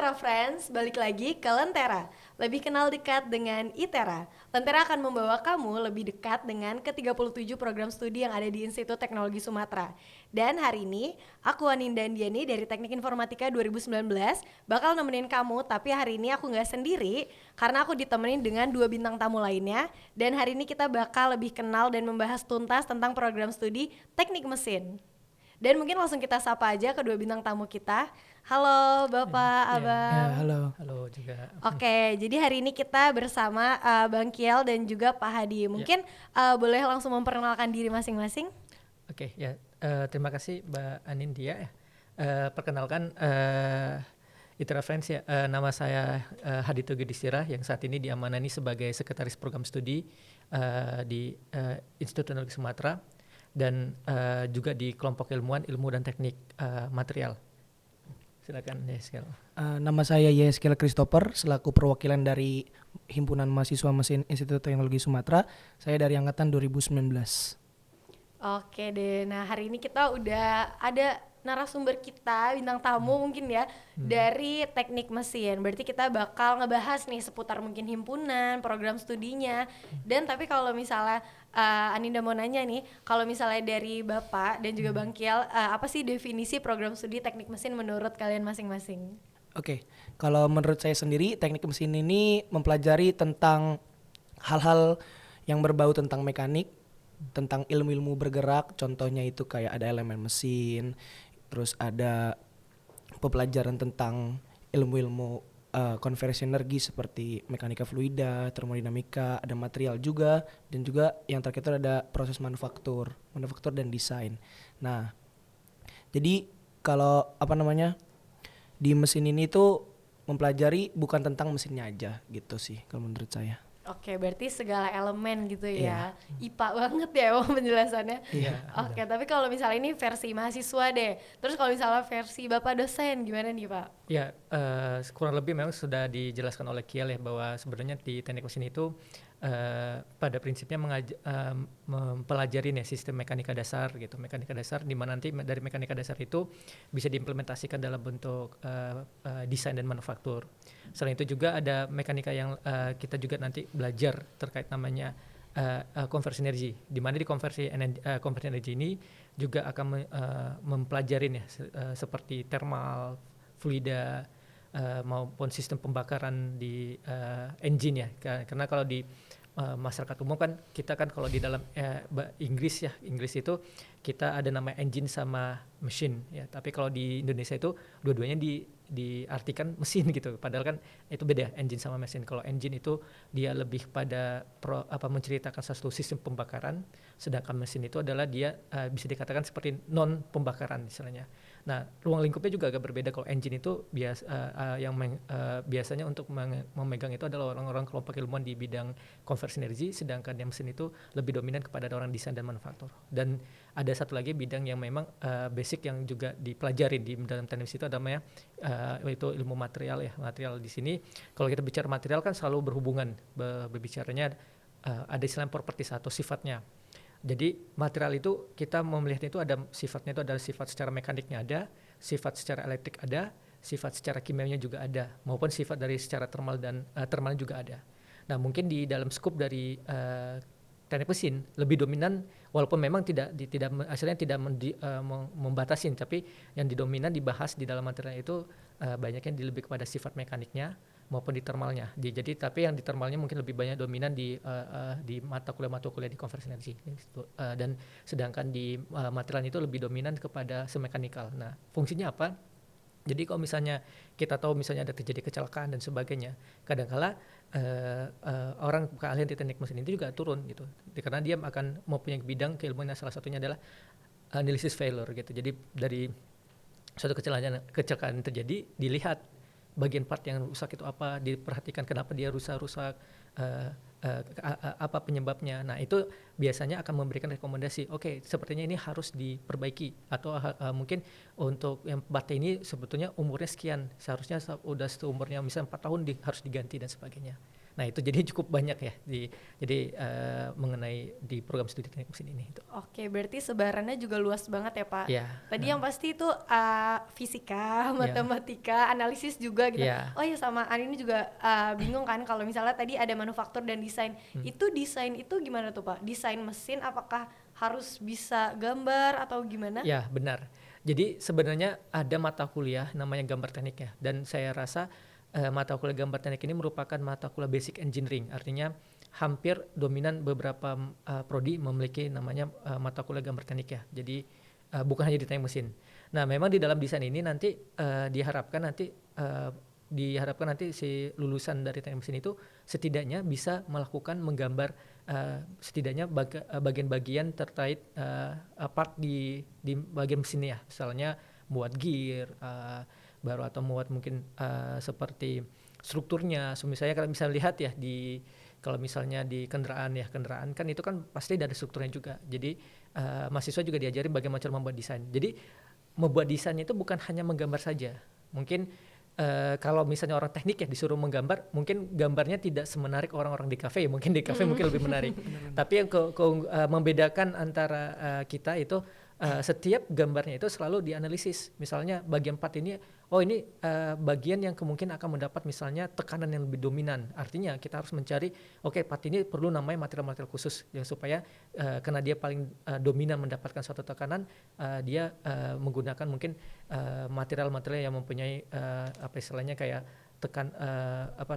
Lentera Friends, balik lagi ke Lentera. Lebih kenal dekat dengan ITERA. Lentera akan membawa kamu lebih dekat dengan ke-37 program studi yang ada di Institut Teknologi Sumatera. Dan hari ini, aku Aninda Andiani dari Teknik Informatika 2019 bakal nemenin kamu, tapi hari ini aku nggak sendiri karena aku ditemenin dengan dua bintang tamu lainnya. Dan hari ini kita bakal lebih kenal dan membahas tuntas tentang program studi Teknik Mesin. Dan mungkin langsung kita sapa aja kedua bintang tamu kita. Halo Bapak, Ya, Abang. halo juga. Oke, jadi hari ini kita bersama Bang Kiel dan juga Pak Hadi. Ya, Mungkin boleh langsung memperkenalkan diri masing-masing? oke ya. Terima kasih Mbak Anindya ya. Perkenalkan Itra Friends ya. Nama saya Hadi Tugudistira yang saat ini diamanani sebagai Sekretaris Program Studi di Institut Teknologi Sumatera dan juga di kelompok ilmuwan ilmu dan teknik material. Silakan Yeskel. Nama saya Yeskel Christopher, selaku perwakilan dari Himpunan Mahasiswa Mesin Institut Teknologi Sumatera. Saya dari angkatan 2019. Oke deh, nah hari ini kita udah ada narasumber kita, bintang tamu mungkin ya, dari teknik mesin. Berarti kita bakal ngebahas nih seputar mungkin himpunan, program studinya. Dan tapi kalau misalnya Aninda mau nanya nih, kalau misalnya dari Bapak dan juga Bang Kiel, apa sih definisi program studi teknik mesin menurut kalian masing-masing? Oke, kalau menurut saya sendiri, teknik mesin ini mempelajari tentang hal-hal yang berbau tentang mekanik, tentang ilmu-ilmu bergerak. Contohnya itu kayak ada elemen mesin, terus ada pembelajaran tentang ilmu-ilmu konversi energi seperti mekanika fluida, termodinamika, ada material juga, dan juga yang terakhir ada proses manufaktur dan desain. Nah, jadi kalau di mesin ini tuh mempelajari bukan tentang mesinnya aja gitu sih kalau menurut saya. Oke, berarti segala elemen gitu Iya. ya. IPA banget ya Bang penjelasannya. Iya. Oke, tapi kalau misalnya ini versi mahasiswa deh. Terus kalau misalnya versi Bapak dosen gimana nih Pak? Ya, kurang lebih memang sudah dijelaskan oleh Kiel ya bahwa sebenarnya di teknik mesin itu pada prinsipnya mempelajari nih sistem mekanika dasar gitu. Mekanika dasar di mana nanti dari mekanika dasar itu bisa diimplementasikan dalam bentuk desain dan manufaktur. Selain itu juga ada mekanika yang kita juga nanti belajar terkait namanya konversi energi, di mana di konversi energi ini juga akan mempelajari nih seperti thermal, fluida, maupun sistem pembakaran di engine ya. Karena kalau di masyarakat umum kan kita kan kalau di dalam Inggris itu kita ada nama engine sama mesin ya. Tapi kalau di Indonesia itu dua-duanya diartikan mesin gitu. Padahal kan itu beda engine sama mesin. Kalau engine itu dia lebih pada menceritakan satu sistem pembakaran, sedangkan mesin itu adalah dia bisa dikatakan seperti non pembakaran istilahnya. Nah, ruang lingkupnya juga agak berbeda. Kalau engine itu biasanya untuk memegang itu adalah orang-orang kelompok ilmuwan di bidang konversi energi, sedangkan yang mesin itu lebih dominan kepada orang desain dan manufaktur. Dan ada satu lagi bidang yang memang basic yang juga dipelajari di dalam teknik itu namanya itu ilmu material ya. Material di sini kalau kita bicara material kan selalu berhubungan berbicaranya ada istilah properties atau sifatnya. Jadi material itu kita melihatnya itu ada sifatnya itu adalah sifat secara mekaniknya ada, sifat secara elektrik ada, sifat secara kimianya juga ada, maupun sifat dari secara thermal dan thermal juga ada. Nah, mungkin di dalam skop dari teknik mesin lebih dominan, walaupun memang hasilnya tidak membatasi, tapi yang didominan dibahas di dalam material itu banyaknya lebih kepada sifat mekaniknya maupun di thermalnya. Jadi tapi yang di thermalnya mungkin lebih banyak dominan di mata kuliah di konversi energi. Dan sedangkan di material itu lebih dominan kepada semekanikal. Nah, fungsinya apa? Jadi kalau misalnya kita tahu misalnya ada terjadi kecelakaan dan sebagainya, kadang-kala orang keahlian di teknik mesin itu juga turun gitu. Karena dia akan mempunyai bidang keilmuan, salah satunya adalah analysis failure gitu. Jadi dari suatu kecelakaan yang terjadi dilihat bagian part yang rusak itu apa, diperhatikan kenapa dia rusak, apa penyebabnya. Nah, itu biasanya akan memberikan rekomendasi, oke, sepertinya ini harus diperbaiki, atau mungkin untuk yang part ini sebetulnya umurnya sekian, seharusnya udah seumurnya misalnya 4 tahun harus diganti dan sebagainya. Nah itu jadi cukup banyak ya mengenai di program studi teknik mesin ini. Itu. Oke, berarti sebarannya juga luas banget ya Pak. Ya. Tadi yang pasti itu fisika, Ya. matematika, analisis juga gitu. Ya. Oh iya sama ini juga bingung kan kalau misalnya tadi ada manufaktur dan desain. Itu desain itu gimana tuh Pak? Desain mesin apakah harus bisa gambar atau gimana? Ya benar. Jadi sebenarnya ada mata kuliah namanya gambar teknik ya. Dan saya rasa mata kuliah gambar teknik ini merupakan mata kuliah basic engineering. Artinya hampir dominan beberapa prodi memiliki namanya mata kuliah gambar teknik ya. Jadi bukan hanya di teknik mesin. Nah memang di dalam desain ini nanti diharapkan nanti si lulusan dari teknik mesin itu setidaknya bisa melakukan menggambar setidaknya bagian-bagian terkait part di bagian mesinnya. Misalnya buat gear baru atau muat mungkin seperti strukturnya. So, misalnya kalau misalnya lihat ya kalau misalnya di kendaraan kan itu kan pasti ada strukturnya juga. Jadi mahasiswa juga diajari bagaimana cara membuat desain. Jadi membuat desain itu bukan hanya menggambar saja. Mungkin kalau misalnya orang teknik ya disuruh menggambar, mungkin gambarnya tidak semenarik orang-orang di kafe. Mungkin di kafe mungkin lebih menarik. Tapi yang membedakan antara kita itu setiap gambarnya itu selalu dianalisis. Misalnya bagian part ini, ini bagian yang kemungkinan akan mendapat misalnya tekanan yang lebih dominan. Artinya kita harus mencari, part ini perlu namanya material-material khusus yang supaya karena dia paling dominan mendapatkan suatu tekanan, dia menggunakan mungkin material-material yang mempunyai istilahnya kayak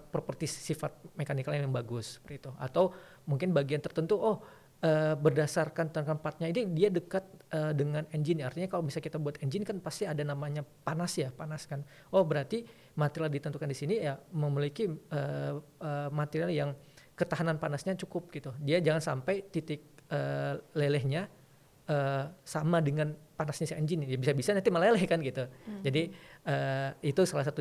properti sifat mekanikal yang bagus seperti itu. Atau mungkin bagian tertentu berdasarkan tekanan partnya ini dia dekat dengan engine. Artinya kalau bisa kita buat engine kan pasti ada namanya panas kan. Berarti material ditentukan di sini ya memiliki material yang ketahanan panasnya cukup gitu. Dia jangan sampai titik lelehnya sama dengan panasnya si engine. Ya bisa-bisa nanti meleleh kan gitu. Jadi itu salah satu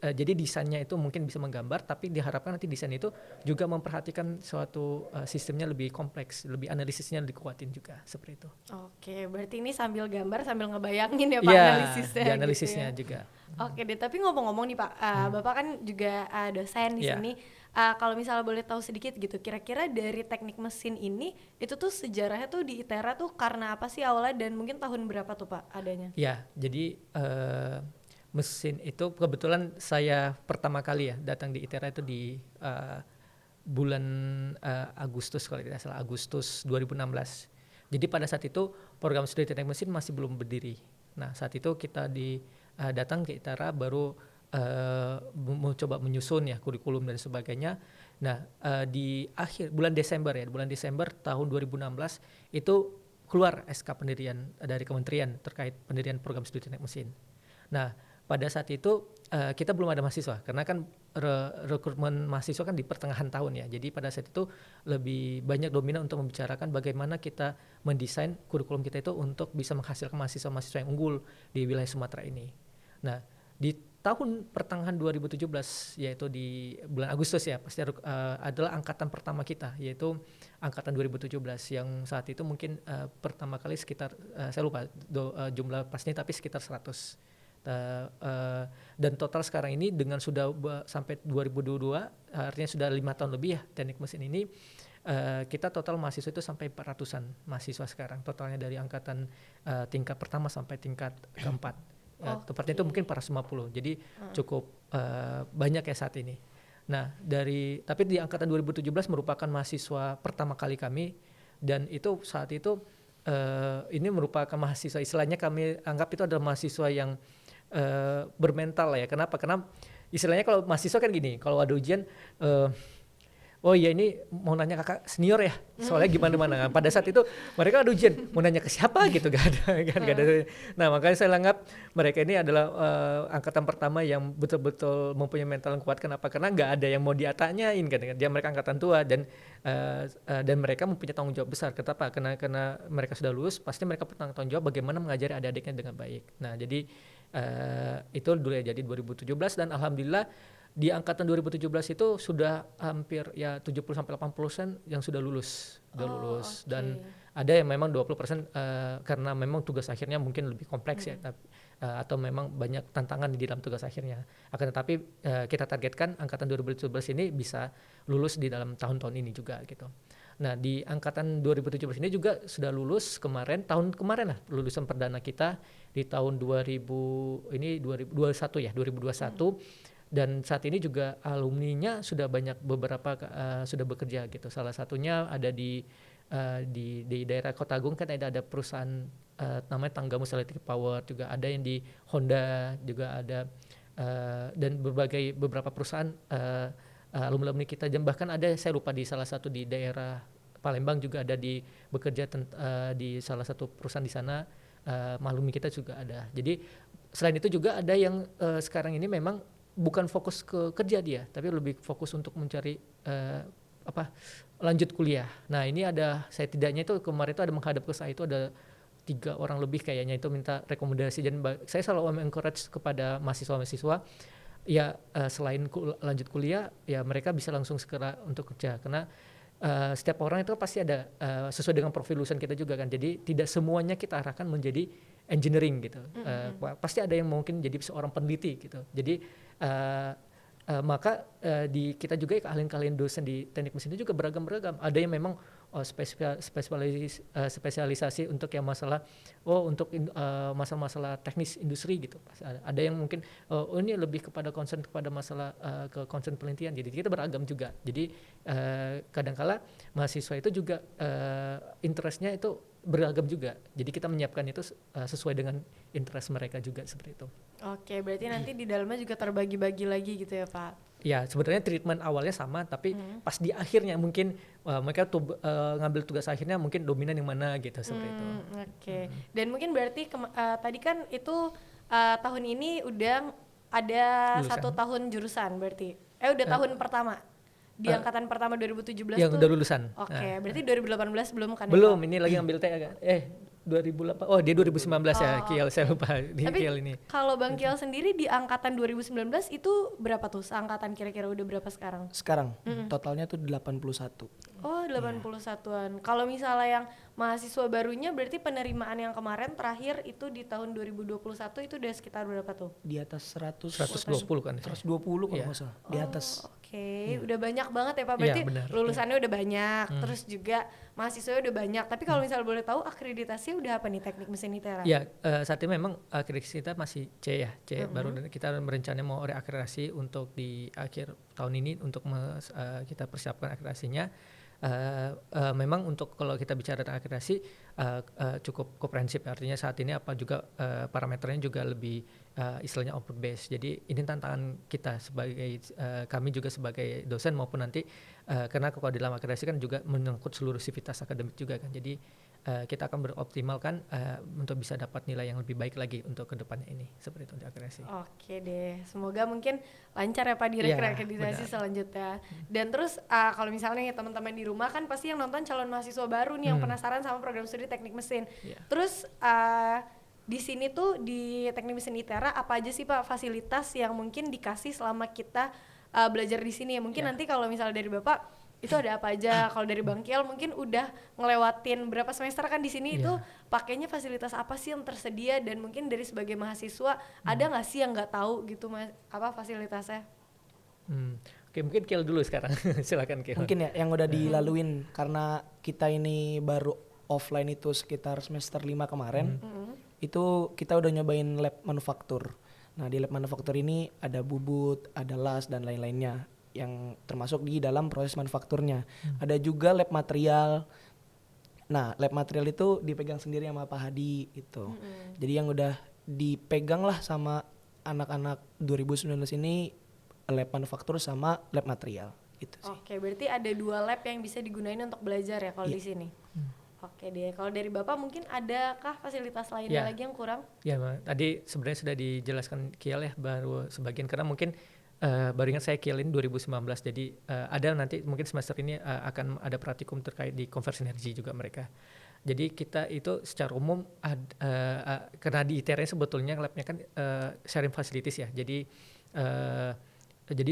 jadi desainnya itu mungkin bisa menggambar, tapi diharapkan nanti desain itu juga memperhatikan suatu sistemnya lebih kompleks, lebih analisisnya lebih kuatin juga seperti itu. Oke, berarti ini sambil gambar sambil ngebayangin ya Pak analisisnya. Iya, analisisnya gitu ya. juga. Oke deh, tapi ngomong-ngomong nih Pak, Bapak kan juga dosen di sini. Kalau misalnya boleh tahu sedikit gitu, kira-kira dari teknik mesin ini itu tuh sejarahnya tuh di ITERA tuh karena apa sih awalnya dan mungkin tahun berapa tuh Pak adanya? Ya, jadi mesin itu kebetulan saya pertama kali ya datang di ITERA itu di bulan Agustus kalau tidak salah, Agustus 2016. Jadi pada saat itu program studi teknik mesin masih belum berdiri. Nah saat itu kita datang ke ITERA baru mencoba menyusun ya kurikulum dan sebagainya. Nah di akhir bulan Desember tahun 2016 itu keluar SK pendirian dari kementerian terkait pendirian program studi teknik mesin. Nah pada saat itu kita belum ada mahasiswa karena kan rekrutmen mahasiswa kan di pertengahan tahun ya. Jadi pada saat itu lebih banyak dominan untuk membicarakan bagaimana kita mendesain kurikulum kita itu untuk bisa menghasilkan mahasiswa-mahasiswa yang unggul di wilayah Sumatera ini. Nah di tahun pertengahan 2017 yaitu di bulan Agustus ya pasti adalah angkatan pertama kita yaitu angkatan 2017 yang saat itu mungkin pertama kali sekitar saya lupa jumlah pastinya tapi sekitar 100. Dan total sekarang ini dengan sudah sampai 2022 artinya sudah 5 tahun lebih ya teknik mesin ini kita total mahasiswa itu sampai 400-an mahasiswa sekarang totalnya dari angkatan tingkat pertama sampai tingkat keempat. Tepatnya itu mungkin 450, jadi cukup banyak ya saat ini. Nah tapi di angkatan 2017 merupakan mahasiswa pertama kali kami dan itu saat itu ini merupakan mahasiswa istilahnya kami anggap itu adalah mahasiswa yang bermental ya. Kenapa? Karena istilahnya kalau mahasiswa kan gini, kalau ada ujian ini mau nanya kakak senior ya soalnya gimana. Pada saat itu mereka ada ujian mau nanya ke siapa gitu gak ada. Nah makanya saya anggap mereka ini adalah angkatan pertama yang betul-betul mempunyai mental yang kuat. Kenapa? Karena nggak ada yang mau diatanyain kan. Dia mereka angkatan tua dan mereka mempunyai tanggung jawab besar. Kenapa? Karena mereka sudah lulus pasti mereka bertanggung jawab bagaimana mengajari adik-adiknya dengan baik. Nah jadi itu dulu ya jadi 2017 dan alhamdulillah di angkatan 2017 itu sudah hampir ya 70-80% yang sudah lulus. Dan ada yang memang 20% karena memang tugas akhirnya mungkin lebih kompleks ya. atau memang banyak tantangan di dalam tugas akhirnya. Akan tetapi kita targetkan angkatan 2017 ini bisa lulus di dalam tahun-tahun ini juga gitu. Nah di angkatan 2017 ini juga sudah lulus tahun kemarin lah lulusan perdana kita di tahun 2021 ya 2021. Dan saat ini juga alumninya sudah banyak beberapa sudah bekerja gitu. Salah satunya ada di daerah Kota Agung kan ada perusahaan namanya Tanggamus Electric Power, juga ada yang di Honda, juga ada dan beberapa perusahaan alumni kita, dan bahkan ada saya lupa di salah satu di daerah Palembang juga ada bekerja di salah satu perusahaan di sana, alumni kita juga ada. Jadi selain itu juga ada yang sekarang ini memang bukan fokus ke kerja dia, tapi lebih fokus untuk mencari lanjut kuliah. Nah ini saya tidaknya itu kemarin itu ada menghadap ke saya itu ada 3 orang lebih kayaknya itu minta rekomendasi, dan saya selalu encourage kepada mahasiswa-mahasiswa ya selain lanjut kuliah ya mereka bisa langsung segera untuk kerja, karena setiap orang itu pasti ada sesuai dengan profil lulusan kita juga kan, jadi tidak semuanya kita arahkan menjadi engineering gitu. Pasti ada yang mungkin jadi seorang peneliti gitu, jadi maka di kita juga kalian dosen di teknik mesin itu juga beragam-beragam. Ada yang memang spesialisasi untuk yang masalah masalah teknis industri gitu. Ada yang mungkin ini lebih kepada concern kepada masalah ke concern penelitian. Jadi kita beragam juga. Jadi kadangkala mahasiswa itu juga interestnya itu beragam juga. Jadi kita menyiapkan itu sesuai dengan interest mereka juga seperti itu. Oke, berarti nanti di dalamnya juga terbagi-bagi lagi gitu ya Pak? Ya sebenarnya treatment awalnya sama, tapi pas di akhirnya mungkin mereka ngambil tugas akhirnya mungkin dominan yang mana gitu seperti itu. Oke. Dan mungkin berarti tadi kan itu tahun ini udah ada Lulusan. 1 tahun jurusan berarti. Udah tahun pertama. Di angkatan pertama 2017 yang tuh. udah lulusan. Oke, berarti 2018 belum kan? Belum, ya, Pak? ini lagi ngambil 2008. Oh, dia 2019 ya, Kiel saya lupa di Tapi Kiel ini. kalau Bang Kiel sendiri di angkatan 2019 itu berapa tuh? Seangkatan kira-kira udah berapa sekarang? Sekarang totalnya tuh 81. Oh, 81-an. Kalau misalnya yang mahasiswa barunya berarti penerimaan yang kemarin terakhir itu di tahun 2021 itu udah sekitar berapa tuh? Di atas 100 120 kan. 120 kalau nggak salah. Di atas. Oke, udah banyak banget ya Pak. Berarti benar. lulusannya udah banyak, terus juga mahasiswanya udah banyak. Tapi kalau misalnya boleh tahu akreditasi udah apa nih teknik mesin ITERA? Ya, saat ini memang akreditasi kita masih C ya, C baru, dan kita berencana mau reakreditasi untuk di akhir tahun ini untuk kita persiapkan akreditasinya. Memang untuk kalau kita bicara tentang akreditasi cukup komprehensif, artinya saat ini apa juga parameternya juga lebih istilahnya output based. Jadi ini tantangan kita sebagai kami juga sebagai dosen maupun nanti karena kalau di dalam akreditasi kan juga menyangkut seluruh sivitas akademik juga kan. Jadi kita akan beroptimalkan untuk bisa dapat nilai yang lebih baik lagi untuk kedepannya ini, seperti itu di akreditasi. Oke deh, semoga mungkin lancar ya Pak di akreditasi selanjutnya. Dan terus kalau misalnya nih teman-teman di rumah kan pasti yang nonton calon mahasiswa baru nih yang penasaran sama program studi teknik mesin. Terus di sini tuh di teknik mesin ITERA apa aja sih Pak fasilitas yang mungkin dikasih selama kita belajar di sini ya? Mungkin nanti kalau misalnya dari Bapak itu ada apa aja? Kalau dari Bang Kiel mungkin udah ngelewatin berapa semester kan di sini itu pakainya fasilitas apa sih yang tersedia, dan mungkin dari sebagai mahasiswa ada nggak sih yang nggak tahu gitu apa fasilitasnya? Oke, mungkin Kiel dulu sekarang. Silakan Kiel. Mungkin ya yang udah dilaluin karena kita ini baru offline itu sekitar semester 5 kemarin. Itu kita udah nyobain lab manufaktur. Nah, di lab manufaktur ini ada bubut, ada las dan lain-lainnya yang termasuk di dalam proses manufakturnya. Ada juga lab material. Nah, lab material itu dipegang sendiri sama Pak Hadi gitu. Jadi yang udah dipegang lah sama anak-anak 2019 ini lab manufaktur sama lab material gitu sih. Oke, berarti ada 2 lab yang bisa digunain untuk belajar ya kalau di sini. Oke deh, kalau dari Bapak mungkin adakah fasilitas lainnya lagi yang kurang? Ya, tadi sebenarnya sudah dijelaskan Kiel ya, baru sebagian, karena mungkin baru ingat saya Kiel ini 2019, jadi ada nanti mungkin semester ini akan ada praktikum terkait di konversi energi juga mereka. Jadi kita itu secara umum karena di ITERA sebetulnya labnya kan sharing facilities ya, jadi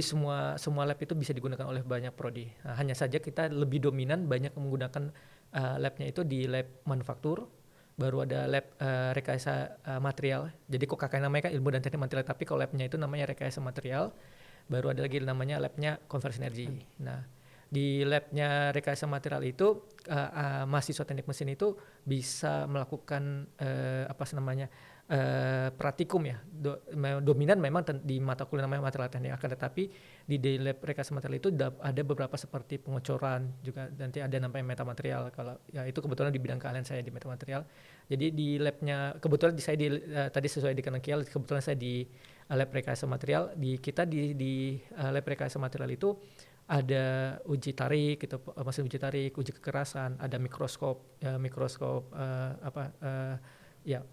semua lab itu bisa digunakan oleh banyak prodi. Nah, hanya saja kita lebih dominan banyak menggunakan labnya itu di lab manufaktur, baru ada lab rekayasa material. Jadi kok kakak namanya kan ilmu dan teknik material, tapi kalau labnya itu namanya rekayasa material. Baru ada lagi namanya labnya konversi energi. Nah, di labnya rekayasa material itu mahasiswa teknik mesin itu bisa melakukan praktikum ya. Dominan memang di mata kuliah namanya material teknik, akan tetapi di lab rekayasa material itu ada beberapa seperti pengecoran juga, nanti ada namanya metamaterial. Kalau ya itu kebetulan di bidang keahlian saya di metamaterial. Jadi di labnya kebetulan saya tadi sesuai di Kiel, kebetulan saya di lab rekayasa material. Di lab rekayasa material itu ada uji tarik gitu, mesin uji tarik, uji kekerasan, ada mikroskop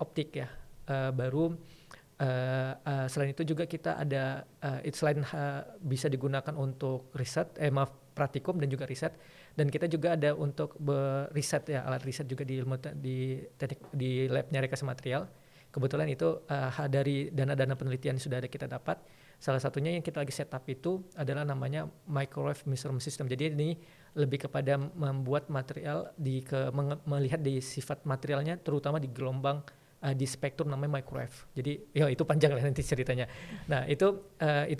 optik ya. Selain itu juga kita ada selain bisa digunakan untuk praktikum dan juga riset, dan kita juga ada untuk riset ya, alat riset juga di labnya rekayasa material. Kebetulan itu dari dana-dana penelitian sudah ada kita dapat. Salah satunya yang kita lagi setup itu adalah namanya microwave measurement system. Jadi ini lebih kepada membuat material melihat di sifat materialnya, terutama di gelombang di spektrum namanya microwave. Jadi ya itu panjang lah nanti ceritanya. Nah itu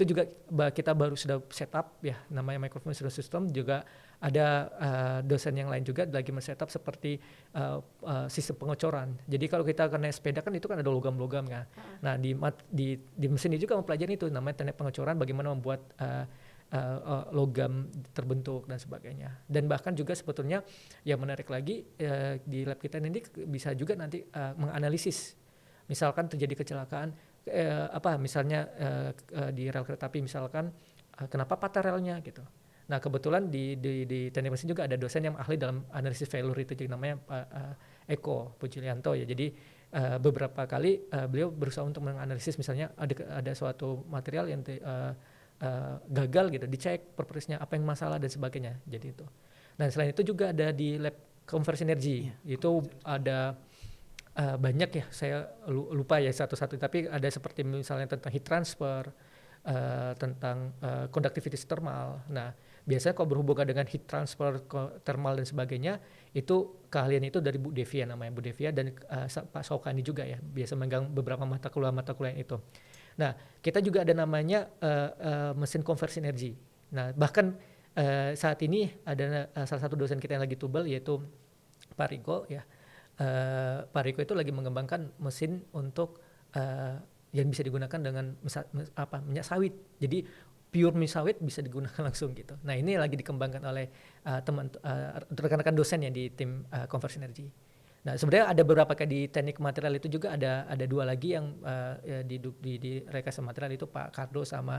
juga kita baru sudah setup ya, namanya microwave measurement system. Juga ada dosen yang lain juga lagi men-setup seperti sistem pengecoran. Jadi kalau kita kena sepeda kan itu kan ada logam-logam ya. Nah di mesin ini juga mempelajari itu namanya teknik pengecoran, bagaimana membuat logam terbentuk dan sebagainya. Dan bahkan juga sebetulnya yang menarik lagi di lab kita ini bisa juga nanti menganalisis, misalkan terjadi kecelakaan misalnya di rel kereta api, misalkan kenapa patah relnya gitu. Nah kebetulan di teknik mesin juga ada dosen yang ahli dalam analisis failure itu, jadi namanya Pak Eko Pucilianto ya. Jadi beberapa kali beliau berusaha untuk menganalisis, misalnya ada suatu material yang gagal gitu, dicek propertiesnya apa yang masalah dan sebagainya. Jadi itu. Nah selain itu juga ada di lab konversi energi, itu ada banyak ya, saya lupa ya satu-satu, tapi ada seperti misalnya tentang heat transfer, tentang conductivity thermal. Nah biasanya kalau berhubungan dengan heat transfer, thermal dan sebagainya, itu keahlian itu dari Bu Devia, namanya Bu Devia, dan Pak Saukani juga ya, biasa megang beberapa mata kuliah itu. Nah kita juga ada namanya mesin konversi energi. Nah bahkan saat ini ada salah satu dosen kita yang lagi tubel, yaitu Pak Riko ya. Pak Riko itu lagi mengembangkan mesin untuk yang bisa digunakan dengan minyak sawit. Jadi pure minyak sawit bisa digunakan langsung gitu. Nah ini lagi dikembangkan oleh rekan-rekan dosen ya di tim konversi energi. Nah sebenarnya ada beberapa kayak di teknik material itu juga ada dua lagi yang di rekayasa material itu, Pak Kardo sama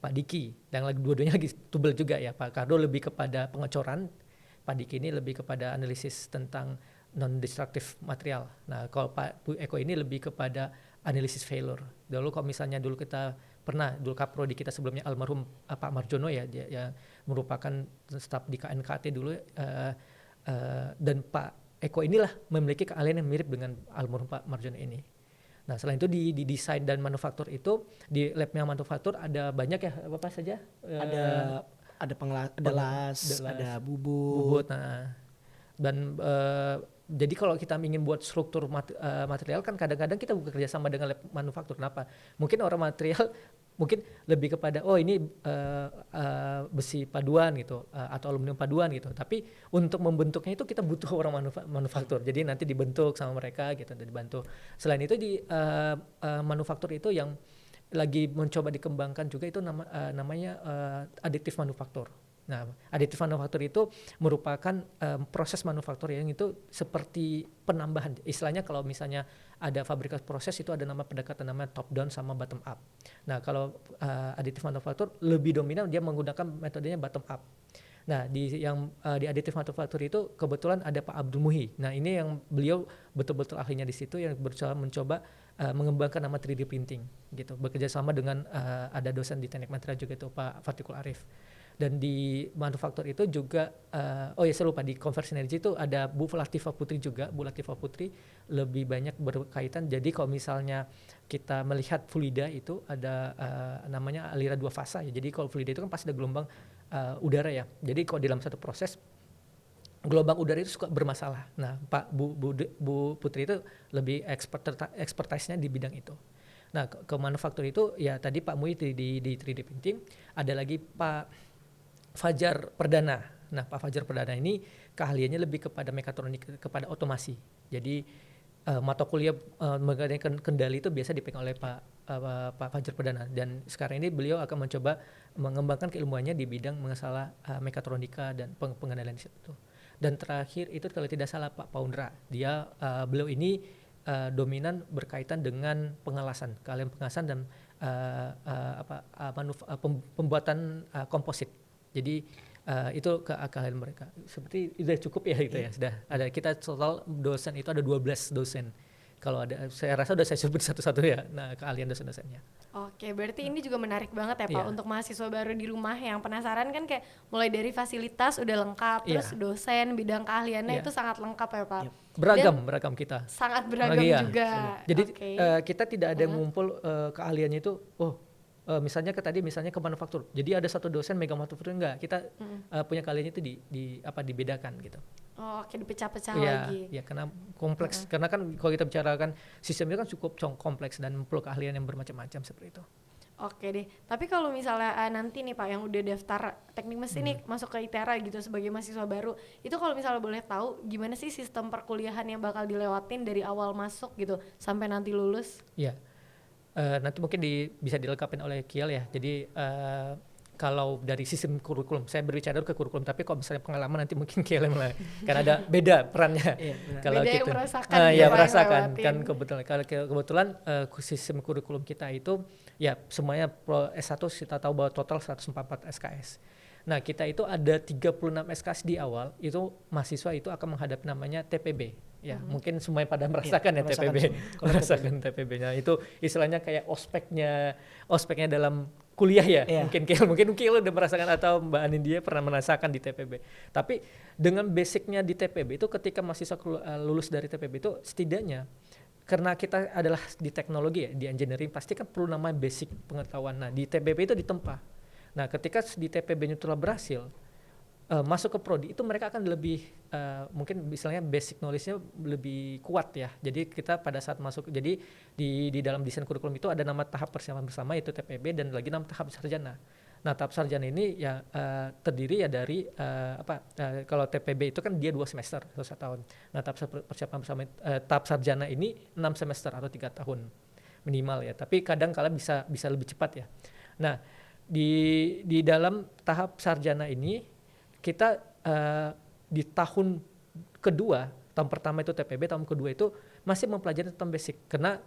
Pak Diki. Yang lagi dua-duanya lagi tubel juga ya. Pak Kardo lebih kepada pengecoran, Pak Diki ini lebih kepada analisis tentang non-destructive material. Nah kalau Pak Eko ini lebih kepada analisis failure. Dulu kalau misalnya dulu kaprodi kita sebelumnya almarhum Pak Marjono ya, dia yang merupakan staf di KNKT dulu, dan Pak Eko inilah memiliki keahlian yang mirip dengan almarhum Pak Marjono ini. Nah selain itu di desain dan manufaktur itu, di labnya manufaktur ada banyak ya, apa saja? Ada las, ada bubut. Nah dan jadi kalau kita ingin buat struktur material kan kadang-kadang kita bekerja sama dengan lab manufaktur. Kenapa? Mungkin orang material mungkin lebih kepada ini besi paduan gitu, atau aluminium paduan gitu. Tapi untuk membentuknya itu kita butuh orang manufaktur. Jadi nanti dibentuk sama mereka gitu, dan dibantu. Selain itu di manufaktur itu yang lagi mencoba dikembangkan juga itu namanya additive manufaktur. Nah, additive manufaktur itu merupakan proses manufaktur yang itu seperti penambahan. Istilahnya kalau misalnya ada fabrikasi proses itu ada nama pendekatan namanya top down sama bottom up. Nah, kalau additive manufaktur lebih dominan dia menggunakan metodenya bottom up. Nah, di additive manufaktur itu kebetulan ada Pak Abdul Muhi. Nah, ini yang beliau betul-betul ahlinya di situ, yang mencoba mengembangkan nama 3D printing gitu. Bekerja sama dengan ada dosen di teknik material juga itu Pak Fatikul Arif. Dan di manufaktur itu juga, saya lupa, di konversi energi itu ada Bu Latifah Putri juga. Bu Latifah Putri lebih banyak berkaitan. Jadi kalau misalnya kita melihat fluida itu ada namanya aliran dua fasa ya. Jadi kalau fluida itu kan pasti ada gelombang udara ya. Jadi kalau dalam satu proses gelombang udara itu suka bermasalah. Nah, Bu Putri itu lebih expertise-nya di bidang itu. Nah, ke manufaktur itu ya tadi Pak Mui di 3D printing, ada lagi Pak Fajar Perdana. Nah, Pak Fajar Perdana ini keahliannya lebih kepada mekatronik, kepada otomasi. Jadi mata kuliah mengenai kendali itu biasa dipegang oleh Pak Fajar Perdana, dan sekarang ini beliau akan mencoba mengembangkan keilmuannya di bidang masalah mekatronika dan pengendalian itu. Dan terakhir itu kalau tidak salah Pak Paundra, beliau ini dominan berkaitan dengan pengelasan, keahlian pengelasan dan pembuatan komposit. Jadi itu keahlian mereka. Seperti sudah cukup ya itu ya. Sudah ada, kita total dosen itu ada 12 dosen. Kalau ada, saya rasa udah saya sebut satu-satu ya. Nah, keahlian dosen-dosennya. Oke, berarti ini juga menarik banget ya Pak untuk mahasiswa baru di rumah yang penasaran kan, kayak mulai dari fasilitas udah lengkap, terus dosen bidang keahliannya itu sangat lengkap ya Pak. Beragam kita. Sangat beragam juga. Jadi kita tidak ada ngumpul keahliannya itu misalnya ke manufaktur. Jadi ada satu dosen mega manufaktur, enggak. Kita punya keahliannya itu dibedakan gitu. Oh, oke, dipecah-pecah lagi. Ya, karena kompleks. Karena kan kalau kita bicarakan sistemnya kan cukup kompleks dan perlu keahlian yang bermacam-macam seperti itu. Oke deh. Tapi kalau misalnya nanti nih Pak yang udah daftar teknik mesin nih masuk ke ITERA gitu sebagai mahasiswa baru, itu kalau misalnya boleh tahu gimana sih sistem perkuliahan yang bakal dilewatin dari awal masuk gitu sampai nanti lulus? Iya. Nanti mungkin bisa dilengkapin oleh Kiel ya. Jadi kalau dari sistem kurikulum, saya berbicara ke kurikulum, tapi kalau misalnya pengalaman nanti mungkin Kiel lah, karena ada beda perannya. Kalau beda yang merasakan. Merasakan kan kebetulan sistem kurikulum kita itu ya semuanya S1 kita tahu bahwa total 144 SKS. Nah, kita itu ada 36 SKS di awal, itu mahasiswa itu akan menghadapi namanya TPB. Ya, mungkin semuanya pada merasakan TPB. Merasakan TPB-nya. Itu istilahnya kayak ospeknya dalam kuliah ya. Mungkin Kiel udah merasakan atau Mbak Anindya pernah merasakan di TPB. Tapi dengan basicnya di TPB itu ketika mahasiswa lulus dari TPB itu setidaknya karena kita adalah di teknologi ya, di engineering pasti kan perlu namanya basic pengetahuan. Nah, di TPB itu ditempa. Nah, ketika di TPB-nya telah berhasil masuk ke prodi itu mereka akan lebih mungkin misalnya basic knowledge-nya lebih kuat ya. Jadi kita pada saat masuk, jadi di dalam desain kurikulum itu ada nama tahap persiapan bersama yaitu TPB dan lagi nama tahap sarjana. Nah, tahap sarjana ini ya terdiri ya dari kalau TPB itu kan dia 2 semester atau 1 tahun. Nah, tahap persiapan bersama tahap sarjana ini 6 semester atau 3 tahun minimal ya. Tapi kadang kala bisa lebih cepat ya. Nah, di dalam tahap sarjana ini kita di tahun kedua, tahun pertama itu TPB, tahun kedua itu masih mempelajari tentang basic karena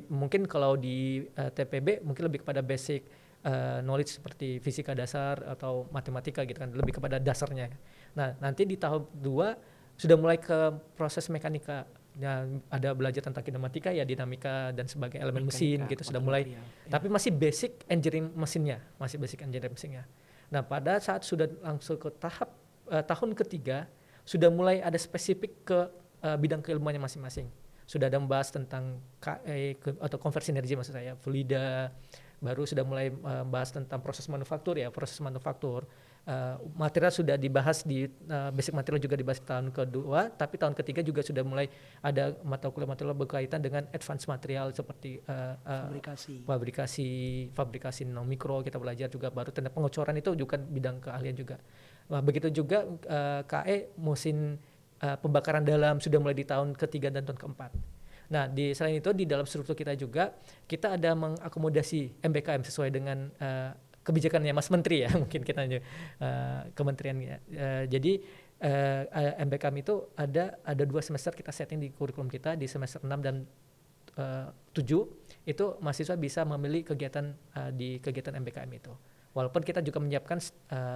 mungkin kalau di TPB mungkin lebih kepada basic knowledge seperti fisika dasar atau matematika gitu kan, lebih kepada dasarnya. Nah, nanti di tahap 2 sudah mulai ke proses mekanika. Ya, ada belajar tentang kinematika ya, dinamika dan sebagai elemen mesin gitu sudah mulai. Tapi masih basic engineering mesinnya, Nah, pada saat sudah langsung ke tahap tahun ketiga sudah mulai ada spesifik ke bidang keilmuannya masing-masing. Sudah ada membahas tentang atau konversi energi maksud saya, fluida, baru sudah mulai membahas tentang proses manufaktur. Material sudah dibahas di basic material juga dibahas tahun kedua, tapi tahun ketiga juga sudah mulai ada mata kuliah material berkaitan dengan advance material seperti fabrikasi nanomikro kita belajar juga, baru tentang pengecoran itu juga bidang keahlian juga. Nah, begitu juga KE mesin pembakaran dalam sudah mulai di tahun ketiga dan tahun keempat. Nah, selain itu di dalam struktur kita juga kita ada mengakomodasi MBKM sesuai dengan kebijakannya Mas Menteri ya, mungkin kita kementeriannya. Jadi MBKM itu ada 2 semester kita setting di kurikulum kita, di semester 6 dan 7 itu mahasiswa bisa memilih kegiatan di kegiatan MBKM itu. Walaupun kita juga menyiapkan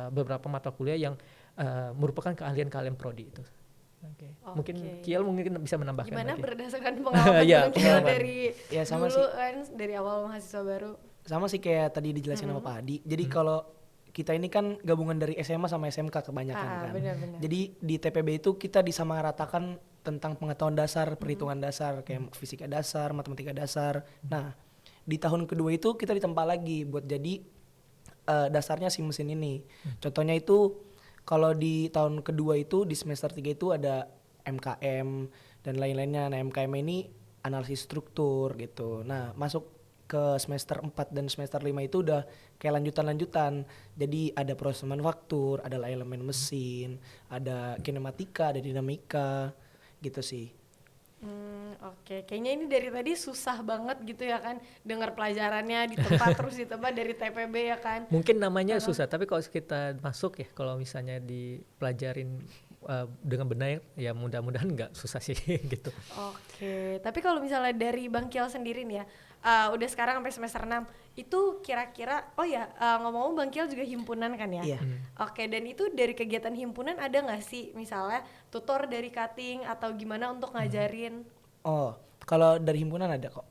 beberapa mata kuliah yang merupakan keahlian prodi itu. Mungkin Kiel mungkin bisa menambahkan. Gimana lagi. Berdasarkan pengalaman Kiel dari sama dulu kan, dari awal mahasiswa baru. Sama sih kayak tadi dijelasin sama Pak Adi. Jadi kalau kita ini kan gabungan dari SMA sama SMK kebanyakan kan. Benar. Jadi di TPB itu kita disamaratakan tentang pengetahuan dasar, perhitungan dasar kayak fisika dasar, matematika dasar. Nah, di tahun kedua itu kita ditempa lagi buat jadi dasarnya si mesin ini. Contohnya itu Kalau di tahun kedua itu di semester 3 itu ada MKM dan lain-lainnya. Nah, MKM ini analisis struktur gitu. Nah, masuk ke semester 4 dan semester 5 itu udah kayak lanjutan-lanjutan. Jadi ada proses manufaktur, ada elemen mesin, ada kinematika, ada dinamika gitu sih. Oke, kayaknya ini dari tadi susah banget gitu ya kan, dengar pelajarannya di tempat terus di tempat dari TPB ya kan. Mungkin namanya susah, tapi kalau kita masuk ya, kalau misalnya dipelajarin dengan benar ya mudah-mudahan nggak susah sih gitu. Oke, tapi kalau misalnya dari Bang Kiel sendiri nih ya, udah sekarang sampai semester 6, itu kira-kira, ngomong-ngomong Bang Kiel juga himpunan kan ya? Iya. Oke, dan itu dari kegiatan himpunan ada nggak sih misalnya tutor dari cutting atau gimana untuk ngajarin? Oh, kalau dari himpunan ada kok.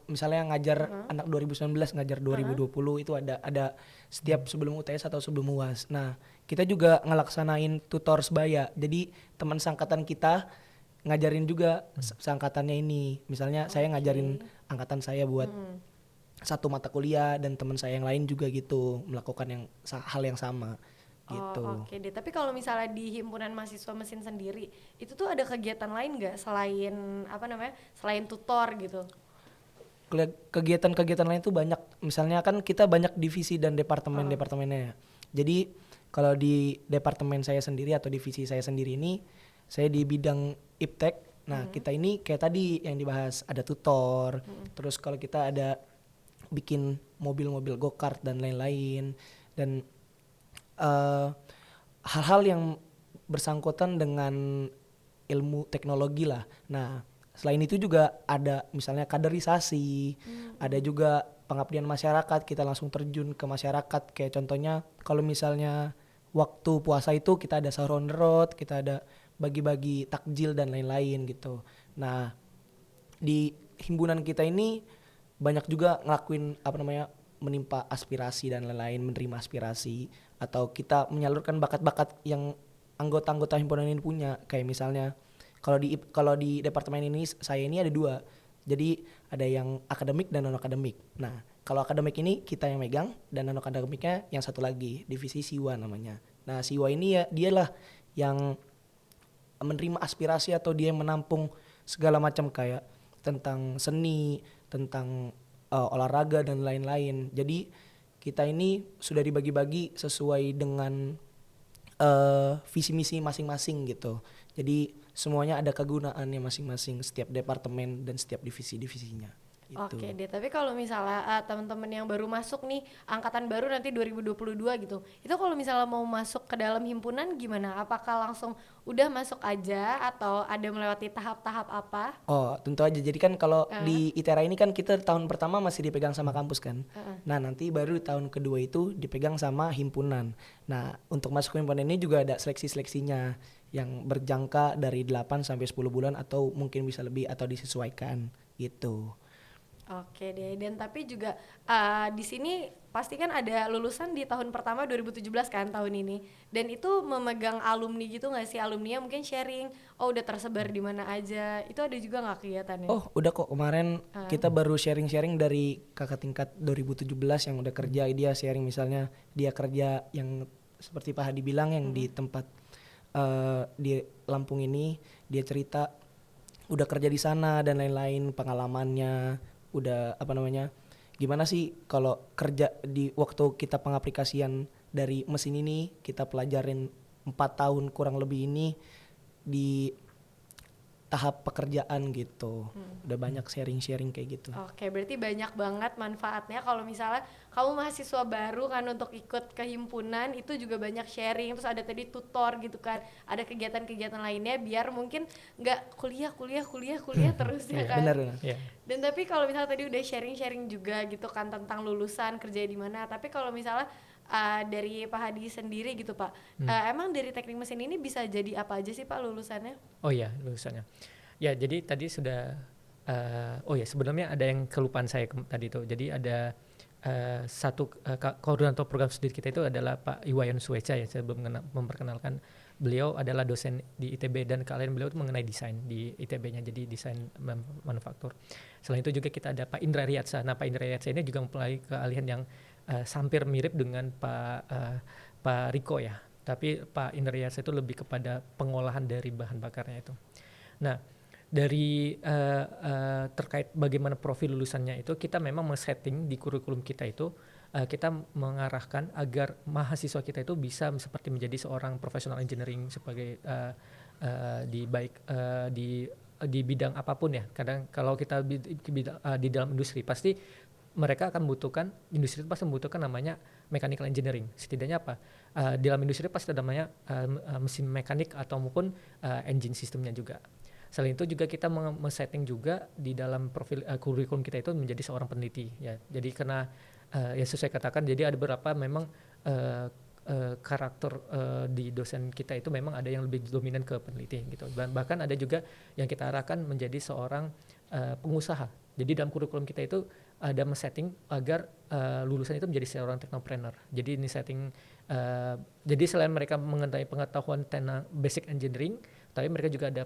Misalnya ngajar anak 2019, ngajar 2020 itu ada setiap sebelum UTS atau sebelum UAS. Nah, kita juga ngelaksanain tutor sebaya. Jadi teman seangkatan kita ngajarin juga seangkatannya ini. Misalnya saya ngajarin angkatan saya buat satu mata kuliah dan teman saya yang lain juga gitu melakukan hal yang sama gitu. Oke deh, tapi kalau misalnya di himpunan mahasiswa mesin sendiri, itu tuh ada kegiatan lain nggak selain selain tutor gitu? Kegiatan-kegiatan lain tuh banyak. Misalnya kan kita banyak divisi dan departemen-departemennya. Jadi kalau di departemen saya sendiri atau divisi saya sendiri ini, saya di bidang iptek. Nah, kita ini kayak tadi yang dibahas ada tutor. Terus kalau kita ada bikin mobil-mobil go-kart dan lain-lain, dan hal-hal yang bersangkutan dengan ilmu teknologi lah. Nah, selain itu juga ada misalnya kaderisasi, ada juga pengabdian masyarakat, kita langsung terjun ke masyarakat. Kayak contohnya kalau misalnya waktu puasa itu kita ada sahur on the road, kita ada bagi-bagi takjil dan lain-lain gitu. Nah, di himpunan kita ini banyak juga ngelakuin menimpa aspirasi dan lain-lain, menerima aspirasi, atau kita menyalurkan bakat-bakat yang anggota-anggota himpunan ini punya. Kayak misalnya kalau di departemen ini saya ini ada 2. Jadi ada yang akademik dan non akademik. Nah, kalau akademik ini kita yang megang, dan non akademiknya yang satu lagi, divisi Siwa namanya. Nah, Siwa ini ya dialah yang menerima aspirasi atau dia yang menampung segala macam kayak tentang seni, tentang olahraga dan lain-lain. Jadi kita ini sudah dibagi-bagi sesuai dengan visi misi masing-masing gitu. Jadi semuanya ada kegunaannya masing-masing, setiap departemen dan setiap divisi-divisinya. Gitu. Oke deh, tapi kalau misalnya teman-teman yang baru masuk nih, angkatan baru nanti 2022 gitu, itu kalau misalnya mau masuk ke dalam himpunan gimana? Apakah langsung udah masuk aja atau ada melewati tahap-tahap apa? Oh, tentu aja. Jadi kan kalau di ITERA ini kan kita tahun pertama masih dipegang sama kampus kan. Nah, nanti baru tahun kedua itu dipegang sama himpunan. Nah, untuk masuk ke himpunan ini juga ada seleksi-seleksinya yang berjangka dari 8 sampai 10 bulan atau mungkin bisa lebih atau disesuaikan gitu. Oke deh, dan tapi juga di sini pasti kan ada lulusan di tahun pertama 2017 kan tahun ini, dan itu memegang alumni gitu nggak sih? Alumninya mungkin sharing, udah tersebar di mana aja, itu ada juga nggak kegiatannya? Oh, udah kok, kemarin kita baru sharing-sharing dari kakak tingkat 2017 yang udah kerja. Dia sharing misalnya dia kerja yang seperti Pak Hadi bilang yang di tempat di Lampung ini, dia cerita udah kerja di sana dan lain-lain, pengalamannya udah gimana sih kalau kerja di waktu kita pengaplikasian dari mesin ini, kita pelajarin 4 tahun kurang lebih ini di tahap pekerjaan gitu. Udah banyak sharing-sharing kayak gitu. Oke, berarti banyak banget manfaatnya kalau misalnya kamu mahasiswa baru kan untuk ikut ke himpunan, itu juga banyak sharing, terus ada tadi tutor gitu kan, ada kegiatan-kegiatan lainnya biar mungkin nggak kuliah terus ya kan. Benar. Yeah. Dan tapi kalau misalnya tadi udah sharing-sharing juga gitu kan tentang lulusan kerja di mana, tapi kalau misalnya dari Pak Hadi sendiri gitu Pak, emang dari teknik mesin ini bisa jadi apa aja sih Pak lulusannya? Oh ya, lulusannya. Ya, jadi tadi sudah sebelumnya ada yang kelupaan saya tadi itu. Jadi ada satu koordinator program studi kita itu adalah Pak Iwayan Sueca ya. Saya belum memperkenalkan. Beliau adalah dosen di ITB dan keahlian beliau itu mengenai desain di ITB-nya, jadi desain manufaktur. Selain itu juga kita ada Pak Indra Riyatsa. Nah, Pak Indra Riyatsa ini juga mempunyai keahlian yang hampir mirip dengan Pak Riko ya. Tapi Pak Indriasa itu lebih kepada pengolahan dari bahan bakarnya itu. Nah, dari terkait bagaimana profil lulusannya itu, kita memang men-setting di kurikulum kita itu, kita mengarahkan agar mahasiswa kita itu bisa seperti menjadi seorang profesional engineering sebagai di bidang apapun ya. Kadang kalau kita di dalam industri pasti mereka akan membutuhkan, industri itu pasti membutuhkan namanya mechanical engineering. Setidaknya apa? Di dalam industri pasti ada namanya mesin mekanik atau maupun engine sistemnya juga. Selain itu juga kita men-setting juga di dalam profil kurikulum kita itu menjadi seorang peneliti ya. Jadi karena ya sesuai katakan, jadi ada beberapa memang karakter di dosen kita itu memang ada yang lebih dominan ke peneliti gitu. Bahkan ada juga yang kita arahkan menjadi seorang pengusaha. Jadi dalam kurikulum kita itu ada men-setting agar lulusan itu menjadi seorang technopreneur. Jadi ini setting, jadi selain mereka mengenai pengetahuan tentang basic engineering, tapi mereka juga ada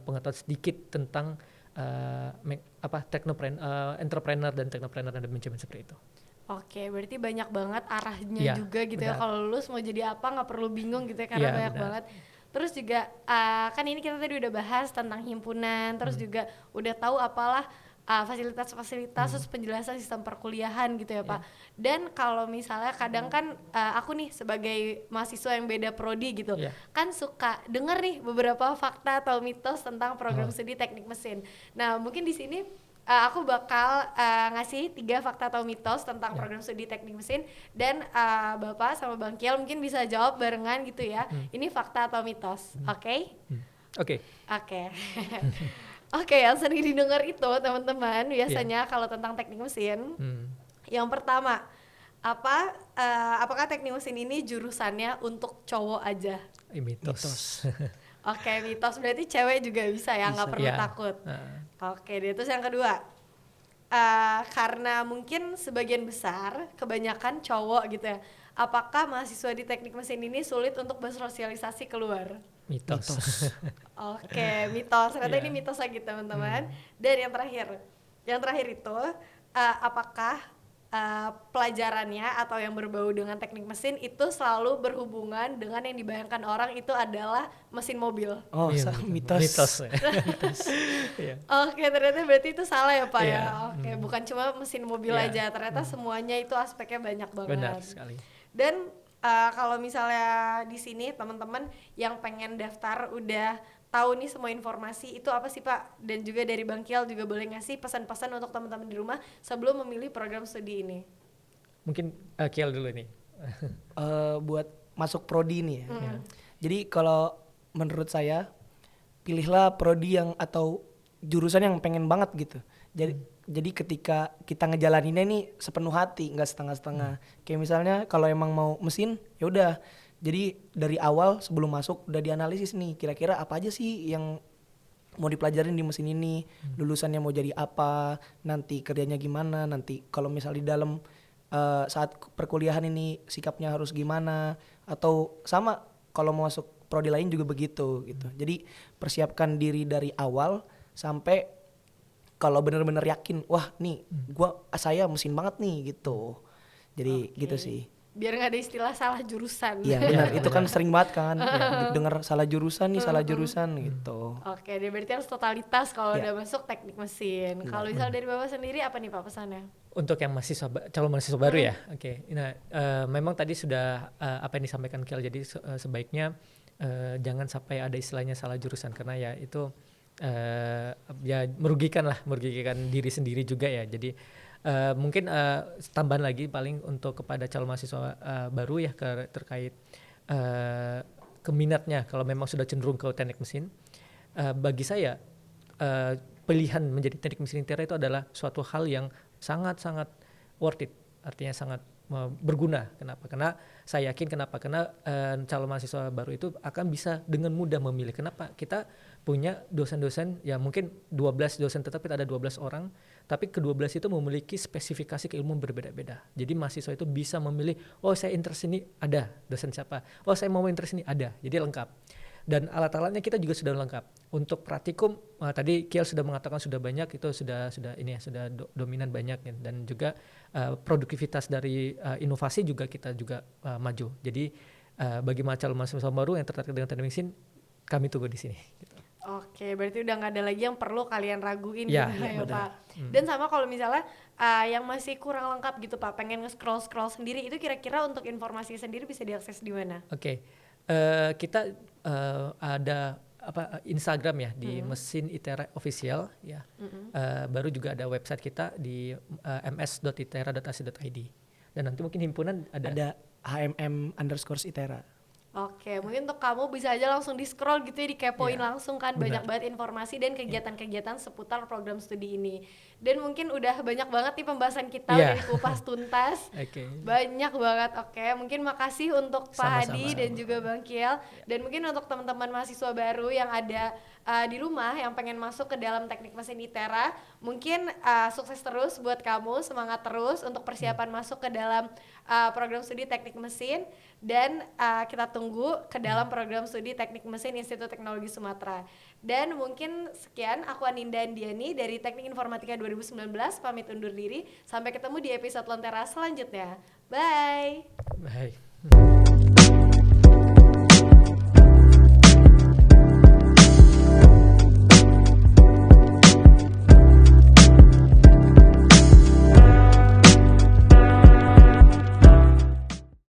pengetahuan sedikit tentang entrepreneur dan technopreneur dan manajemen seperti itu. Oke, berarti banyak banget arahnya Ya, juga gitu ya. benar. Kalau lulus mau jadi apa nggak perlu bingung gitu ya, karena Ya, banyak benar. banget. Terus juga kan ini kita tadi udah bahas tentang himpunan, terus juga udah tahu apalah fasilitas-fasilitas, terus penjelasan sistem perkuliahan gitu ya Pak. Dan kalau misalnya kadang kan aku nih sebagai mahasiswa yang beda prodi gitu, Yeah. kan suka denger nih beberapa fakta atau mitos tentang program studi teknik mesin. Nah mungkin di sini aku bakal ngasih 3 fakta atau mitos tentang program studi teknik mesin, dan Bapak sama Bang Kiel mungkin bisa jawab barengan gitu ya. Ini fakta atau mitos, oke? Oke. Oke. Oke, yang sering didengar itu teman-teman biasanya kalau tentang teknik mesin. Yang pertama, apakah teknik mesin ini jurusannya untuk cowok aja? Mitos. Oke, mitos, berarti cewek juga bisa ya, nggak perlu Ya. takut. Oke, terus yang kedua, karena mungkin sebagian besar, kebanyakan cowok gitu ya, apakah mahasiswa di teknik mesin ini sulit untuk bersosialisasi keluar? Mitos. Oke, mitos. Ternyata Iya. ini mitos lagi teman-teman. Dan yang terakhir itu apakah pelajarannya atau yang berbau dengan teknik mesin itu selalu berhubungan dengan yang dibayangkan orang itu adalah mesin mobil? Oh, Iya, mitos. Mitos. Iya. Oke, ternyata berarti itu salah ya Pak Iya. ya. Oke, bukan cuma mesin mobil Iya. aja. Ternyata semuanya itu aspeknya banyak banget. Benar sekali. Dan kalau misalnya di sini teman-teman yang pengen daftar udah tahu nih semua informasi itu apa sih Pak? Dan juga dari Bang Kiel juga boleh ngasih pesan-pesan untuk teman-teman di rumah sebelum memilih program studi ini. Mungkin Kiel dulu nih. Buat masuk prodi nih ya. Jadi kalau menurut saya pilihlah prodi yang atau jurusan yang pengen banget gitu. Jadi ketika kita ngejalaninnya nih sepenuh hati, nggak setengah-setengah. Kayak misalnya kalau emang mau mesin, ya udah. Jadi dari awal sebelum masuk udah dianalisis nih kira-kira apa aja sih yang mau dipelajarin di mesin ini, lulusannya mau jadi apa, nanti kerjanya gimana, nanti kalau misal di dalam saat perkuliahan ini sikapnya harus gimana, atau sama kalau mau masuk prodi lain juga begitu gitu. Jadi persiapkan diri dari awal sampai kalau benar-benar yakin, wah nih saya mesin banget nih gitu. Jadi gitu sih. Biar nggak ada istilah salah jurusan. Iya benar, itu kan sering banget kan dengar salah jurusan nih, salah jurusan gitu. Oke, dia berarti harus totalitas kalau udah masuk teknik mesin. Kalau misal dari Bapak sendiri apa nih Pak pesannya? Untuk yang calon mahasiswa baru ya. Oke. Nah, memang tadi sudah apa yang disampaikan Kiel, jadi sebaiknya jangan sampai ada istilahnya salah jurusan, karena ya itu ya merugikan diri sendiri juga ya. Jadi mungkin tambahan lagi paling untuk kepada calon mahasiswa baru ya terkait keminatnya, kalau memang sudah cenderung ke teknik mesin, bagi saya pilihan menjadi teknik mesin intera itu adalah suatu hal yang sangat-sangat worth it, artinya sangat berguna. Kenapa? Karena saya yakin kenapa? Karena calon mahasiswa baru itu akan bisa dengan mudah memilih. Kenapa? Kita punya dosen-dosen ya mungkin 12 dosen tetap, kita ada 12 orang, tapi ke-12 itu memiliki spesifikasi keilmuan berbeda-beda. Jadi mahasiswa itu bisa memilih, oh saya interest ini ada dosen siapa, oh saya mau interest ini ada, jadi lengkap. Dan alat-alatnya kita juga sudah lengkap. Untuk praktikum tadi Kiel sudah mengatakan sudah banyak, itu sudah dominan banyak ya. Dan juga produktivitas dari inovasi juga kita juga maju. Jadi bagi calon mahasiswa baru yang tertarik dengan teknik mesin, kami tunggu di sini. Gitu. Oke, berarti udah nggak ada lagi yang perlu kalian raguin Ya, gitu ya benar. Pak. Dan sama kalau misalnya yang masih kurang lengkap gitu Pak, pengen nge-scroll sendiri, itu kira-kira untuk informasi sendiri bisa diakses di mana? Oke, kita ada Instagram ya di Mesin ITERA Official ya. Baru juga ada website kita di ms.itera.ac.id. Dan nanti mungkin himpunan Ada HMM_ITERA. Oke, mungkin untuk kamu bisa aja langsung di-scroll gitu ya, dikepoin Iya, langsung kan, benar. banyak banget informasi dan kegiatan-kegiatan seputar program studi ini. Dan mungkin udah banyak banget nih pembahasan kita, Iya. udah dikupas tuntas. Oke. Banyak banget, oke. Mungkin makasih untuk Pak Sama-sama. Hadi dan juga Bang Kiel. Dan mungkin untuk teman-teman mahasiswa baru yang ada di rumah yang pengen masuk ke dalam teknik mesin ITERA, mungkin sukses terus buat kamu, semangat terus untuk persiapan masuk ke dalam program studi teknik mesin. Dan kita tunggu ke dalam program studi teknik mesin Institut Teknologi Sumatera. Dan mungkin sekian, aku Aninda Andiani dari Teknik Informatika 2019, pamit undur diri. Sampai ketemu di episode Lentera selanjutnya. Bye! Baik.